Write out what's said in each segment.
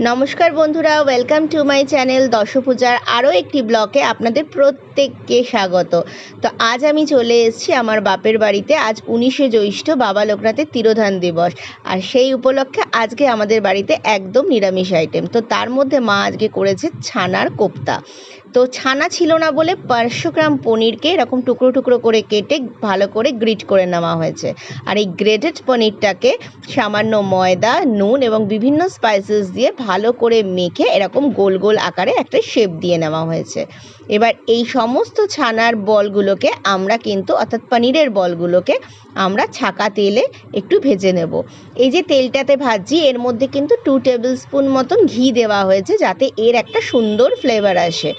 নমস্কার বন্ধুরা, welcome to my channel দশপূজার আরও একটি ব্লগে আপনাদের প্রত্যেককে স্বাগত। তো আজ আমি চলে এসেছি আমার বাপের বাড়িতে। আজ 19শে জ্যৈষ্ঠ, বাবা লোকনাথের তিরোধান দিবস, আর সেই উপলক্ষে আজকে আমাদের বাড়িতে একদম নিরামিষ আইটেম। তো তার মধ্যে মা আজকে করেছে ছানার কোপ্তা। তো ছানা ছিল না বলে 500 গ্রাম পনিরকে এরকম টুকরো টুকরো করে কেটে ভালো করে গ্রেট করে নেওয়া হয়েছে। আর এই গ্রেটেড পনিরটাকে সামান্য ময়দা, নুন এবং বিভিন্ন স্পাইসেস দিয়ে ভালো করে মেখে এরকম গোল গোল আকারে একটা শেপ দিয়ে নেওয়া হয়েছে। এবার এই সমস্ত ছানার বলগুলোকে আমরা কিন্তু, অর্থাৎ পনিরের বলগুলোকে আমরা ছাকা তেলে একটু ভেজে নেব। এই যে তেলটাতে ভাজছি এর মধ্যে কিন্তু 2 টেবিল স্পুন মতন ঘি দেওয়া হয়েছে, যাতে এর একটা সুন্দর ফ্লেভার আসে।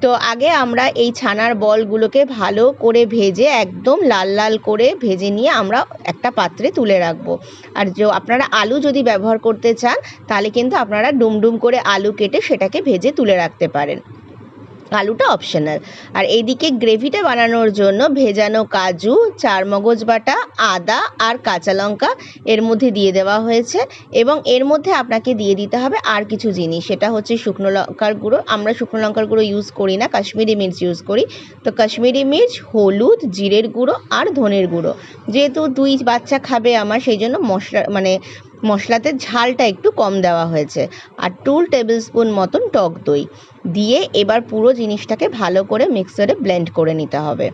তো আগে আমরা এই ছানার বলগুলোকে ভালো করে ভেজে একদম লাল লাল করে ভেজে নিয়ে আমরা একটা পাত্রে তুলে রাখবো। আর আপনারা আলু যদি ব্যবহার করতে চান তাহলে কিন্তু আপনারা ডুমডুম করে আলু কেটে সেটাকে ভেজে তুলে রাখতে পারেন, আলুটা অপশনাল। আর এইদিকে গ্রেভিটা বানানোর জন্য ভেজানো কাজু, চারমগজ বাটা, আদা আর কাঁচা লঙ্কা এর মধ্যে দিয়ে দেওয়া হয়েছে। এবং এর মধ্যে আপনাকে দিয়ে দিতে হবে আর কিছু জিনিস, সেটা হচ্ছে শুকনো লঙ্কার গুঁড়ো। আমরা শুকনো লঙ্কার গুঁড়ো ইউজ করি না, কাশ্মীরি মির্চ ইউজ করি। তো কাশ্মীরি মির্চ, হলুদ, জিরের গুঁড়ো আর ধনের গুঁড়ো। যেহেতু 2 বাচ্চা খাবে আমার, সেই জন্য মশলাতে ঝালটা একটু কম দেওয়া হয়েছে। আর 2 টেবিল স্পুন মতন টক দই দিয়ে এবার পুরো জিনিসটাকে ভালো করে মিক্সারে ব্লেন্ড করে নিতে হবে।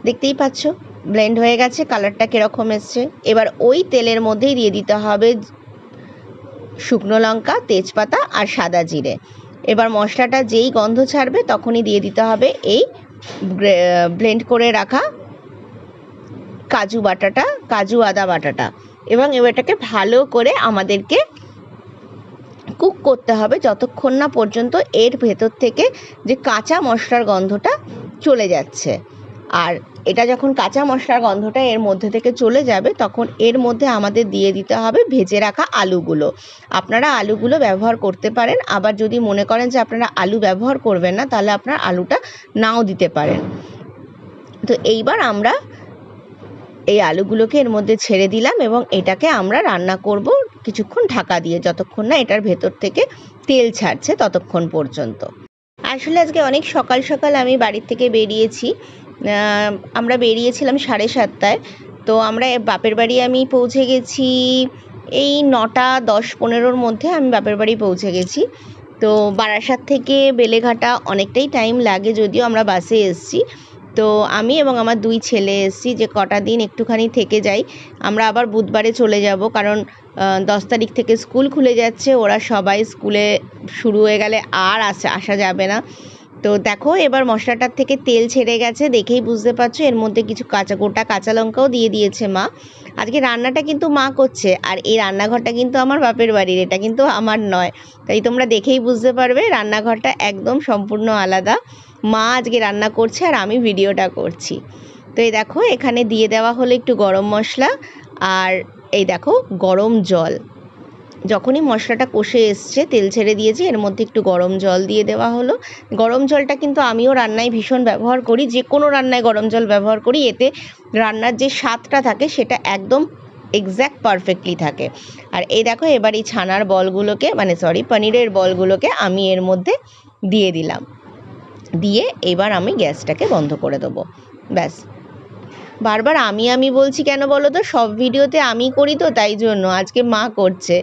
দেখতেই পাচ্ছ ব্লেন্ড হয়ে গেছে, কালারটা কীরকম এসছে। এবার ওই তেলের মধ্যেই দিয়ে দিতে হবে শুকনো লঙ্কা, তেজপাতা আর সাদা জিরে। এবার মশলাটা যেই গন্ধ ছাড়বে তখনই দিয়ে দিতে হবে এই ব্লেন্ড করে রাখা কাজু বাটাটা, কাজু আদা বাটাটা। এবং এটাকে ভালো করে আমাদেরকে কুক করতে হবে যতক্ষণ না পর্যন্ত এর ভেতর থেকে যে কাঁচা মশলার গন্ধটা চলে যাচ্ছে। আর এটা যখন কাঁচা মশলার গন্ধটা এর মধ্যে থেকে চলে যাবে তখন এর মধ্যে আমাদের দিয়ে দিতে হবে ভেজে রাখা আলুগুলো। আপনারা আলুগুলো ব্যবহার করতে পারেন, আবার যদি মনে করেন যে আপনারা আলু ব্যবহার করবেন না তাহলে আপনারা আলুটা নাও দিতে পারেন। তো এইবার আমরা এই আলুগুলোকে এর মধ্যে ছেড়ে দিলাম এবং এটাকে আমরা রান্না করব কিছুক্ষণ ঢাকা দিয়ে, যতক্ষণ না এটার ভেতর থেকে তেল ছাড়ছে ততক্ষণ পর্যন্ত। আসলে আজকে অনেক সকাল সকাল আমি বাড়ির থেকে বেরিয়েছি। আমরা বেরিয়েছিলাম 7:30টায়। তো আমরা বাপের বাড়ি আমি পৌঁছে গেছি এই 9টা 10-15-র মধ্যে আমি বাপের বাড়ি পৌঁছে গেছি। তো বারাসাত থেকে বেলেঘাটা অনেকটাই টাইম লাগে, যদিও আমরা বাসে এসেছি। তো আমি এবং আমার 2 ছেলে এসেছি যে কটা দিন একটুখানি থেকে যাই। আমরা আবার বুধবারে চলে যাব, কারণ 10 তারিখ থেকে স্কুল খুলে যাচ্ছে। ওরা সবাই স্কুলে শুরু হয়ে গেলে আর আসা যাবে না। তো দেখো এবার মশলাটার থেকে তেল ছেড়ে গেছে, দেখেই বুঝতে পারছো। এর মধ্যে কিছু গোটা কাঁচা লঙ্কাও দিয়ে দিয়েছে মা। আজকে রান্নাটা কিন্তু মা করছে, আর এই রান্নাঘরটা কিন্তু আমার বাপের বাড়ির, এটা কিন্তু আমার নয়। তাই তোমরা দেখেই বুঝতে পারবে রান্নাঘরটা একদম সম্পূর্ণ আলাদা। মা আজকে রান্না করছে আর আমি ভিডিওটা করছি। তো এই দেখো এখানে দিয়ে দেওয়া হলো একটু গরম মশলা, আর এই দেখো গরম জল। যখনই মশলাটা কষে এসছে, তেল ছেড়ে দিয়েছি, এর মধ্যে একটু গরম জল দিয়ে দেওয়া হলো। গরম জলটা কিন্তু আমিও রান্নায় ভীষণ ব্যবহার করি, যে কোনো রান্নায় গরম জল ব্যবহার করি। এতে রান্নার যে স্বাদটা থাকে সেটা একদম এক্স্যাক্ট পারফেক্টলি থাকে। আর এই দেখো এবার এই ছানার বলগুলোকে, পনিরের বলগুলোকে আমি এর মধ্যে দিয়ে দিলাম। দিয়ে এবার আমি গ্যাসটাকে বন্ধ করে দেবো। ব্যাস। বারবার আমি বলছি কেন বলো তো? সব ভিডিওতে আমি করি তো, তাই জন্য। আজকে মা করছে,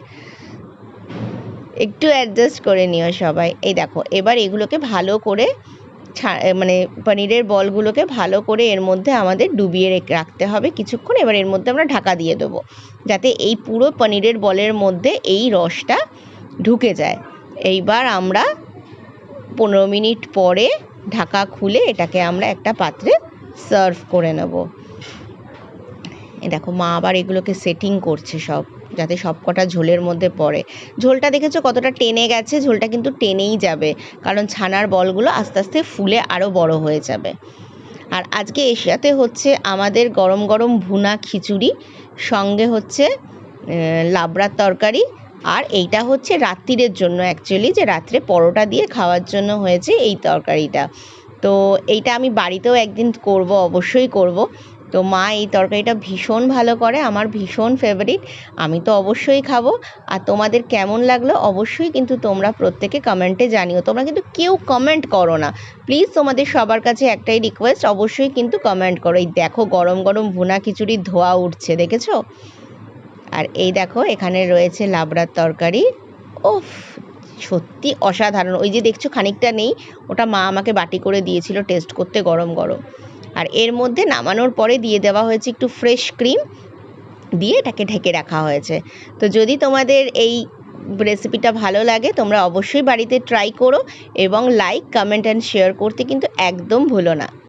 একটু অ্যাডজাস্ট করে নিও সবাই। এই দেখো এবার এগুলোকে ভালো করে পনিরের বলগুলোকে ভালো করে এর মধ্যে আমাদের ডুবিয়ে রাখতে হবে কিছুক্ষণ। এবার এর মধ্যে আমরা ঢাকা দিয়ে দেবো, যাতে এই পুরো পনিরের বলের মধ্যে এই রসটা ঢুকে যায়। এইবার আমরা 15 মিনিট পরে ঢাকা খুলে এটাকে আমরা একটা পাত্রে সার্ভ করে নেব। এই দেখো মা আবার এগুলোকে সেটিং করছে সব, যাতে সব কটা ঝোলের মধ্যে পড়ে। ঝোলটা দেখেছো কতটা টেনে গেছে? ঝোলটা কিন্তু টেনেই যাবে, কারণ ছানার বলগুলো আস্তে আস্তে ফুলে আরও বড় হয়ে যাবে। আর আজকে এর সাথে হচ্ছে আমাদের গরম গরম ভুনা খিচুড়ি, সঙ্গে হচ্ছে লাবড়ার তরকারি। আর এইটা হচ্ছে রাত্রিরের জন্য, অ্যাকচুয়ালি যে রাত্রে পরোটা দিয়ে খাওয়ার জন্য হয়েছে এই তরকারিটা। তো এইটা আমি বাড়িতেও একদিন করব, অবশ্যই করব। তো মা এই তরকারিটা ভীষণ ভালো করে, আমার ভীষণ ফেভারিট। আমি তো অবশ্যই খাবো। আর তোমাদের কেমন লাগলো অবশ্যই কিন্তু তোমরা প্রত্যেকে কমেন্টে জানিও। তোমরা কিন্তু কেউ কমেন্ট করো না, প্লিজ। তোমাদের সবার কাছে একটাই রিকোয়েস্ট, অবশ্যই কিন্তু কমেন্ট করো। এই দেখো গরম গরম ভুনা খিচুড়ির ধোয়া উঠছে, দেখেছো? আর এই দেখো এখানে রয়েছে লাবড়ার তরকারি। ওফ, সত্যি অসাধারণ। ওই যে দেখছো খানিকটা নেই, ওটা মা আমাকে বাটি করে দিয়েছিল টেস্ট করতে, গরম গরম। আর এর মধ্যে নামানোর পরে দিয়ে দেওয়া হয়েছে একটু ফ্রেশ ক্রিম, দিয়ে এটাকে ঢেকে রাখা হয়েছে। তো যদি তোমাদের এই রেসিপিটা ভালো লাগে তোমরা অবশ্যই বাড়িতে ট্রাই করো, এবং লাইক, কমেন্ট অ্যান্ড শেয়ার করতে কিন্তু একদম ভুলো না।